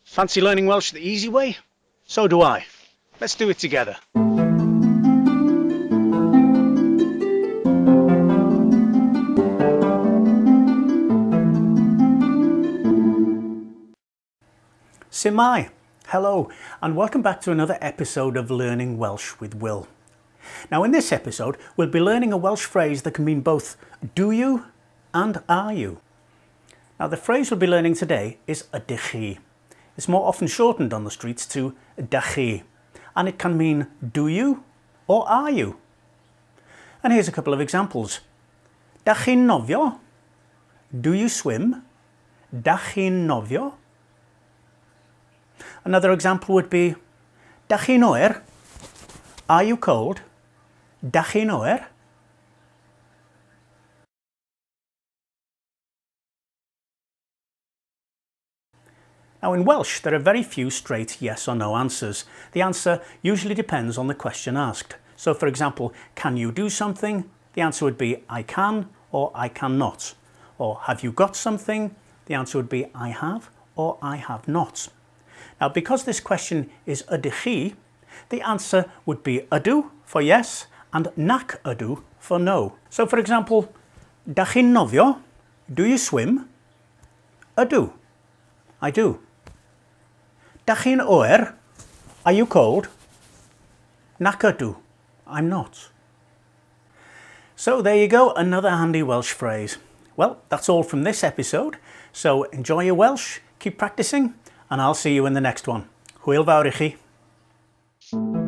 Fancy learning Welsh the easy way? So do I. Let's do it together. Simai, hello, and welcome back to another episode of Learning Welsh with Will. Now in this episode, we'll be learning a Welsh phrase that can mean both do you and are you. Now the phrase we'll be learning today is ydych chi. It's more often shortened on the streets to dach chi, and it can mean do you or are you. And here's a couple of examples. Dach chi'n nofio? Do you swim? Dach chi'n nofio? Another example would be dach chi'n oer? Are you cold? Dach chi'n oer? Now in Welsh there are very few straight yes or no answers. The answer usually depends on the question asked. So for example, can you do something? The answer would be I can or I cannot. Or have you got something? The answer would be I have or I have not. Now because this question is ydych chi, the answer would be ydw for yes and nac ydw for no. So for example, dach chi'n nofio? Do you swim? Ydw, I do. Dach chi'n oer? Are you cold? Nac ydw, I'm not. So there you go, another handy Welsh phrase. Well, that's all from this episode. So enjoy your Welsh, keep practicing, and I'll see you in the next one. Hwyl fawr i chi.